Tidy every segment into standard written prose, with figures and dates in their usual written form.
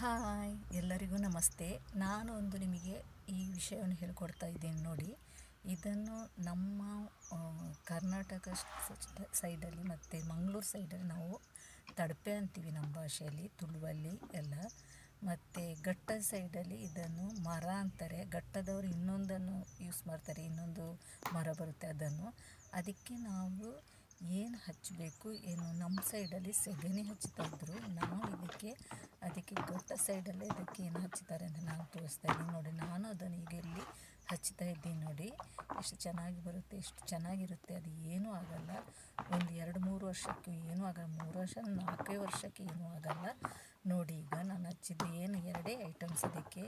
Hi, ಎಲ್ಲರಿಗೂ ನಮಸ್ತೆ. ನಾನು ನಿಮಗೆ ಈ ವಿಷಯವನ್ನು ಹೇಳ್ಕೊಡ್ತಾ ಇದ್ದೇನೆ ನೋಡಿ. ಇದನ್ನು ನಮ್ಮ ಕರ್ನಾಟಕ ಸೈಡಲ್ಲಿ ಮತ್ತು ಮಂಗಳೂರು ಸೈಡಲ್ಲಿ ನಾವು ತಡಪೆ ಅಂತೀವಿ, ನಮ್ಮ ಭಾಷೆಯಲ್ಲಿ, ತುಳುವಲ್ಲಿ ಎಲ್ಲ. ಮತ್ತು ಘಟ್ಟದ ಸೈಡಲ್ಲಿ ಇದನ್ನು ಮರ ಅಂತಾರೆ. ಘಟ್ಟದವರು ಇನ್ನೊಂದನ್ನು ಯೂಸ್ ಮಾಡ್ತಾರೆ, ಇನ್ನೊಂದು ಮರ ಬರುತ್ತೆ ಅದನ್ನು. ಅದಕ್ಕೆ ನಾವು ಏನು ಹಚ್ಚಬೇಕು ಏನು, ನಮ್ಮ ಸೈಡಲ್ಲಿ ಸೆಗಣಿ ಹಚ್ಚುತ್ತಾ ಇದ್ದರು. ನಾವು ಅದಕ್ಕೆ ಘಟ್ಟ ಸೈಡಲ್ಲೇ ಇದಕ್ಕೆ ಏನು ಹಚ್ಚುತ್ತಾರೆ ಅಂತ ನಾನು ತೋರಿಸ್ತಾ ಇದ್ದೀನಿ ನೋಡಿ. ನಾನು ಅದನ್ನು ಈಗ ಇಲ್ಲಿ ಹಚ್ತಾ ಇದ್ದೀನಿ ನೋಡಿ. ಎಷ್ಟು ಚೆನ್ನಾಗಿ ಬರುತ್ತೆ, ಎಷ್ಟು ಚೆನ್ನಾಗಿರುತ್ತೆ. ಅದು ಏನೂ ಆಗಲ್ಲ. ಒಂದು 2-3 ವರ್ಷಕ್ಕೆ ಏನೂ ಆಗಲ್ಲ. 3 ವರ್ಷ 4 ವರ್ಷಕ್ಕೆ ಏನೂ ಆಗಲ್ಲ ನೋಡಿ. ಈಗ ನಾನು ಹಚ್ಚಿದ್ದು ಏನು 2 ಐಟಮ್ಸ್. ಅದಕ್ಕೆ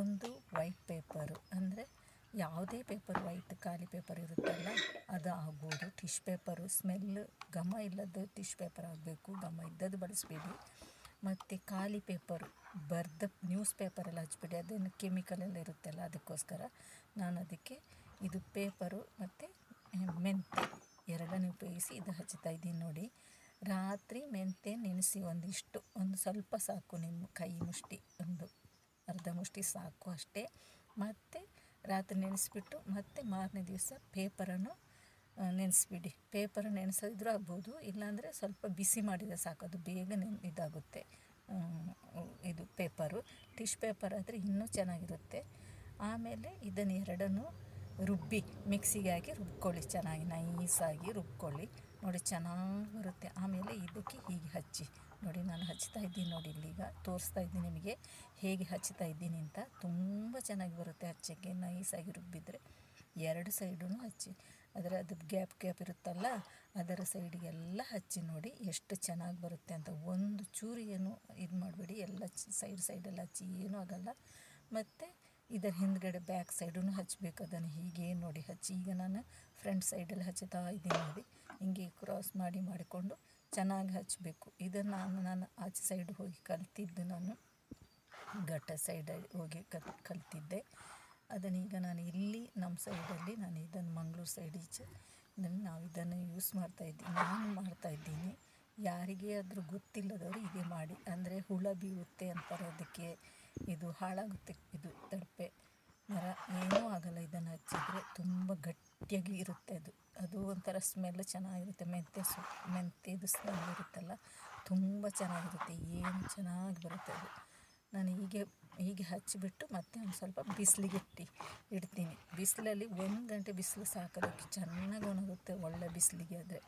ಒಂದು ವೈಟ್ ಪೇಪರು, ಅಂದರೆ ಯಾವುದೇ ಪೇಪರ್, ವೈಟ್ ಖಾಲಿ ಪೇಪರ್ ಇರುತ್ತಲ್ಲ ಅದು ಆಗ್ಬೋದು. ಟಿಶ್ ಪೇಪರು, ಸ್ಮೆಲ್ ಘಮ ಇಲ್ಲದ ಟಿಶ್ ಪೇಪರ್ ಆಗಬೇಕು, ಘಮ ಇದ್ದದ್ದು ಬಳಸಬೇಡಿ. ಮತ್ತು ಖಾಲಿ ಪೇಪರು, ನ್ಯೂಸ್ ಪೇಪರೆಲ್ಲ ಹಚ್ಬೇಡಿ, ಅದನ್ನು ಕೆಮಿಕಲ್ ಎಲ್ಲ ಇರುತ್ತಲ್ಲ, ಅದಕ್ಕೋಸ್ಕರ ನಾನು ಅದಕ್ಕೆ ಇದು ಪೇಪರು ಮತ್ತು ಮೆಂತೆ ಎರಡನ್ನು ಉಪಯೋಗಿಸಿ ಇದು ಹಚ್ತಾ ಇದ್ದೀನಿ ನೋಡಿ. ರಾತ್ರಿ ಮೆಂತೆ ನೆನೆಸಿ ಒಂದು ಸ್ವಲ್ಪ ಸಾಕು, ನಿಮ್ಮ ಕೈ ಮುಷ್ಟಿ, ಒಂದು ಅರ್ಧ ಮುಷ್ಟಿ ಸಾಕು ಅಷ್ಟೇ. ಮತ್ತು ರಾತ್ರಿ ನೆನೆಸಿಬಿಟ್ಟು ಮತ್ತೆ ಮಾರನೇ ದಿವಸ ಪೇಪರನ್ನು ನೆನೆಸ್ಬಿಡಿ. ಪೇಪರ್ ನೆನೆಸೋದಿದ್ರೂ ಆಗ್ಬೋದು, ಇಲ್ಲಾಂದರೆ ಸ್ವಲ್ಪ ಬಿಸಿ ಮಾಡಿದರೆ ಸಾಕು, ಅದು ಬೇಗ ಇದಾಗುತ್ತೆ. ಇದು ಪೇಪರು ಟಿಶ್ ಪೇಪರ್ ಆದರೆ ಇನ್ನೂ ಚೆನ್ನಾಗಿರುತ್ತೆ. ಆಮೇಲೆ ಇದನ್ನು ಎರಡನ್ನು ರುಬ್ಬಿ ಮಿಕ್ಸಿಗೆ ಹಾಕಿ ರುಬ್ಕೊಳ್ಳಿ, ಚೆನ್ನಾಗಿ ನೈಸಾಗಿ ರುಬ್ಕೊಳ್ಳಿ ನೋಡಿ, ಚೆನ್ನಾಗಿ ಬರುತ್ತೆ. ಆಮೇಲೆ ಇದಕ್ಕೆ ಹೀಗೆ ಹಚ್ಚಿ ನೋಡಿ, ನಾನು ಹಚ್ತಾ ಇದ್ದೀನಿ ನೋಡಿ, ಇಲ್ಲಿಗ ತೋರಿಸ್ತಾ ಇದ್ದೀನಿ ನಿಮಗೆ ಹೇಗೆ ಹಚ್ತಾ ಇದ್ದೀನಿ ಅಂತ. ತುಂಬ ಚೆನ್ನಾಗಿ ಬರುತ್ತೆ ಹಚ್ಚೋಕ್ಕೆ, ನೈಸಾಗಿ ರುಬ್ಬಿದರೆ. 2 ಸೈಡೂ ಹಚ್ಚಿ, ಅದು ಗ್ಯಾಪ್ ಇರುತ್ತಲ್ಲ ಅದರ ಸೈಡಿಗೆಲ್ಲ ಹಚ್ಚಿ ನೋಡಿ ಎಷ್ಟು ಚೆನ್ನಾಗಿ ಬರುತ್ತೆ ಅಂತ. ಒಂದು ಚೂರು ಏನು ಇದು ಮಾಡಬೇಡಿ, ಎಲ್ಲ ಸೈಡೆಲ್ಲ ಹಚ್ಚಿ, ಏನೂ ಆಗಲ್ಲ. ಮತ್ತು ಇದರ ಹಿಂದ್ಗಡೆ ಬ್ಯಾಕ್ ಸೈಡೂ ಹಚ್ಚಬೇಕು. ಅದನ್ನು ಹೀಗೆ ನೋಡಿ ಹಚ್ಚಿ. ಈಗ ನಾನು ಫ್ರಂಟ್ ಸೈಡಲ್ಲಿ ಹಚ್ಚುತ್ತಾ ಇದ್ದೀನಿ ನೋಡಿ. ಹಿಂಗೆ ಕ್ರಾಸ್ ಮಾಡಿಕೊಂಡು ಚೆನ್ನಾಗಿ ಹಚ್ಚಬೇಕು. ಇದನ್ನು ನಾನು ಆಚೆ ಸೈಡ್ ಹೋಗಿ ಕಲ್ತಿದ್ದು, ನಾನು ಘಟ್ಟ ಸೈಡಲ್ಲಿ ಹೋಗಿ ಕಲ್ತಿದ್ದೆ. ಅದನ್ನೀಗ ನಾನು ಇಲ್ಲಿ ನಮ್ಮ ಸೈಡಲ್ಲಿ, ನಾನು ಇದನ್ನು ಮಂಗಳೂರು ಸೈಡ್ ಈಚೆ ನಾವು ಇದನ್ನು ಯೂಸ್ ನಾನು ಮಾಡ್ತಾಯಿದ್ದೀನಿ. ಯಾರಿಗೇ ಆದರೂ ಗೊತ್ತಿಲ್ಲದವರು ಹೀಗೆ ಮಾಡಿ, ಅಂದರೆ ಹುಳ ಬೀಳುತ್ತೆ ಅಂತಾರೆ ಅದಕ್ಕೆ, ಇದು ಹಾಳಾಗುತ್ತೆ. ಇದು ತಡಪೆ ಮರ ಏನೂ ಆಗಲ್ಲ, ಇದನ್ನು ಹಚ್ಚಿದರೆ ತುಂಬ ಗಟ್ಟಿಯಾಗಿ ಇರುತ್ತೆ. ಅದು ಒಂಥರ ಸ್ಮೆಲ್ ಚೆನ್ನಾಗಿರುತ್ತೆ. ಮೆಂತ್ಯದು ಸ್ಮೆಲ್ ಇರುತ್ತಲ್ಲ, ತುಂಬ ಚೆನ್ನಾಗಿರುತ್ತೆ, ಏನು ಚೆನ್ನಾಗಿ ಬರುತ್ತೆ ಅದು. ನಾನು ಹೀಗೆ ಹಚ್ಚಿಬಿಟ್ಟು ಮತ್ತೆ ಒಂದು ಸ್ವಲ್ಪ ಬಿಸಿಲಿಗೆ ಇಡ್ತೀನಿ. ಬಿಸಿಲಲ್ಲಿ 1 ಗಂಟೆ ಬಿಸಿಲು ಸಾಕೋದಕ್ಕೆ, ಚೆನ್ನಾಗಿ ಒಣಗುತ್ತೆ ಒಳ್ಳೆ ಬಿಸಿಲಿಗೆ. ಆದರೆ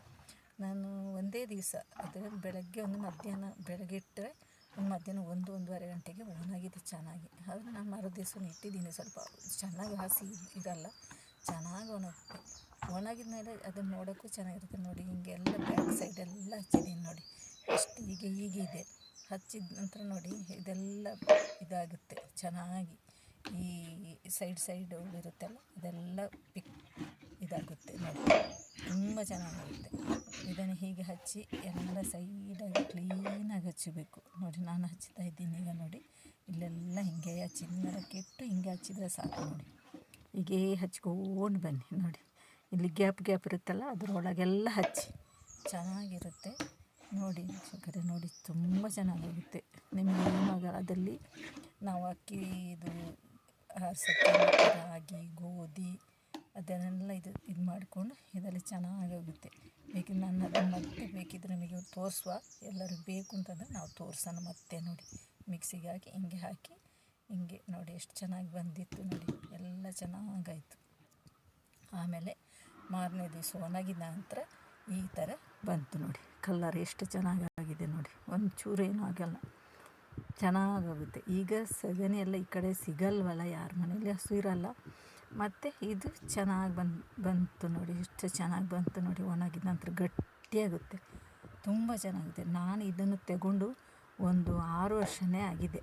ನಾನು ಒಂದೇ ದಿವಸ, ಅಂದರೆ ಬೆಳಗ್ಗೆ ಒಂದು ಮಧ್ಯಾಹ್ನ, ಬೆಳಗ್ಗೆ ಇಟ್ಟರೆ ಒಂದು ಮಧ್ಯಾಹ್ನ 1-1:30 ಗಂಟೆಗೆ ಒಣಗಿದೆ ಚೆನ್ನಾಗಿ. ಆದರೆ ನಾನು ಮರುದಿವಸ ಇಟ್ಟಿದ್ದೀನಿ, ಸ್ವಲ್ಪ ಚೆನ್ನಾಗಿ ಹಸಿ ಇರಲ್ಲ, ಚೆನ್ನಾಗಿ ಒಣಗುತ್ತೆ. ಒಣಗಿದ ಮೇಲೆ ಅದನ್ನು ನೋಡೋಕ್ಕೂ ಚೆನ್ನಾಗಿರುತ್ತೆ ನೋಡಿ. ಹಿಂಗೆಲ್ಲ ಬ್ಯಾಕ್ ಸೈಡೆಲ್ಲ ಹಚ್ಚಿದ್ದೀನಿ ನೋಡಿ, ಎಷ್ಟು ಹೀಗೆ ಇದೆ. ಹಚ್ಚಿದ ನಂತರ ನೋಡಿ ಇದೆಲ್ಲ ಇದಾಗುತ್ತೆ ಚೆನ್ನಾಗಿ. ಈ ಸೈಡ್ ಇರುತ್ತಲ್ಲ ಅದೆಲ್ಲ ಇದಾಗುತ್ತೆ ನೋಡಿ, ತುಂಬ ಚೆನ್ನಾಗಿರುತ್ತೆ. ಇದನ್ನು ಹೀಗೆ ಹಚ್ಚಿ ಎಲ್ಲ ಸೈಡಾಗಿ ಕ್ಲೀನಾಗಿ ಹಚ್ಚಬೇಕು ನೋಡಿ. ನಾನು ಹಚ್ತಾ ಇದ್ದೀನಿ ಈಗ ನೋಡಿ, ಇಲ್ಲೆಲ್ಲ ಹಿಂಗೆ ಹಚ್ಚಿದ ನೆಲಕ್ಕೆ ಇಟ್ಟು ಹಿಂಗೆ ಹಚ್ಚಿದರೆ ಸಾಕು ನೋಡಿ. ಹೀಗೇ ಹಚ್ಕೊಂಡು ಬನ್ನಿ ನೋಡಿ. ಇಲ್ಲಿ ಗ್ಯಾಪ್ ಇರುತ್ತಲ್ಲ ಅದರೊಳಗೆಲ್ಲ ಹಚ್ಚಿ ಚೆನ್ನಾಗಿರುತ್ತೆ ನೋಡಿ. ನೋಡಿ ತುಂಬ ಚೆನ್ನಾಗಿರುತ್ತೆ. ನಿಮಗೆ ಏನಾಗಲ್ಲ. ಅದರಲ್ಲಿ ನಾವು ಅಕ್ಕಿ ಇದು ಹರಸಕ್ಕೆ ರಾಗಿ, ಗೋಧಿ ಅದನ್ನೆಲ್ಲ ಇದು ಮಾಡಿಕೊಂಡು ಇದರಲ್ಲಿ ಚೆನ್ನಾಗಾಗುತ್ತೆ. ಬೇಕಿದ್ರೆ ನಾನು ಅದನ್ನು ಮತ್ತೆ ಬೇಕಿದ್ರೆ ನಮಗೆ ತೋರಿಸುವ, ಎಲ್ಲರೂ ಬೇಕು ಅಂತಂದರೆ ನಾವು ತೋರಿಸೋಣ ಮತ್ತೆ ನೋಡಿ. ಮಿಕ್ಸಿಗೆ ಹಾಕಿ ಹಿಂಗೆ ನೋಡಿ ಎಷ್ಟು ಚೆನ್ನಾಗಿ ಬಂದಿತ್ತು ನೋಡಿ, ಎಲ್ಲ ಚೆನ್ನಾಗಾಯಿತು. ಆಮೇಲೆ ಮಾರನೇ ದಿವಸ ಒಣಗಿದ ನಂತರ ಈ ಥರ ಬಂತು ನೋಡಿ, ಕಲ್ಲರ್ ಎಷ್ಟು ಚೆನ್ನಾಗಿದೆ ನೋಡಿ. ಒಂದು ಚೂರು ಏನೂ ಆಗಲ್ಲ, ಚೆನ್ನಾಗಾಗುತ್ತೆ. ಈಗ ಸಗಣಿ ಎಲ್ಲ ಈ ಕಡೆ ಸಿಗಲ್ವಲ್ಲ, ಯಾರ ಮನೇಲಿ ಹಸು ಇರಲ್ಲ. ಮತ್ತು ಇದು ಚೆನ್ನಾಗಿ ಬಂತು ನೋಡಿ, ಎಷ್ಟು ಚೆನ್ನಾಗಿ ಬಂತು ನೋಡಿ. ಒಣಗಿದ ನಂತರ ಗಟ್ಟಿಯಾಗುತ್ತೆ, ತುಂಬ ಚೆನ್ನಾಗಿದೆ. ನಾನು ಇದನ್ನು ತಗೊಂಡು ಒಂದು 6 ವರ್ಷನೇ ಆಗಿದೆ,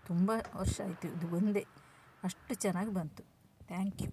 ತುಂಬ ವರ್ಷ ಆಯಿತು. ಇದು ಒಂದೇ ಅಷ್ಟು ಚೆನ್ನಾಗಿ ಬಂತು. Thank you.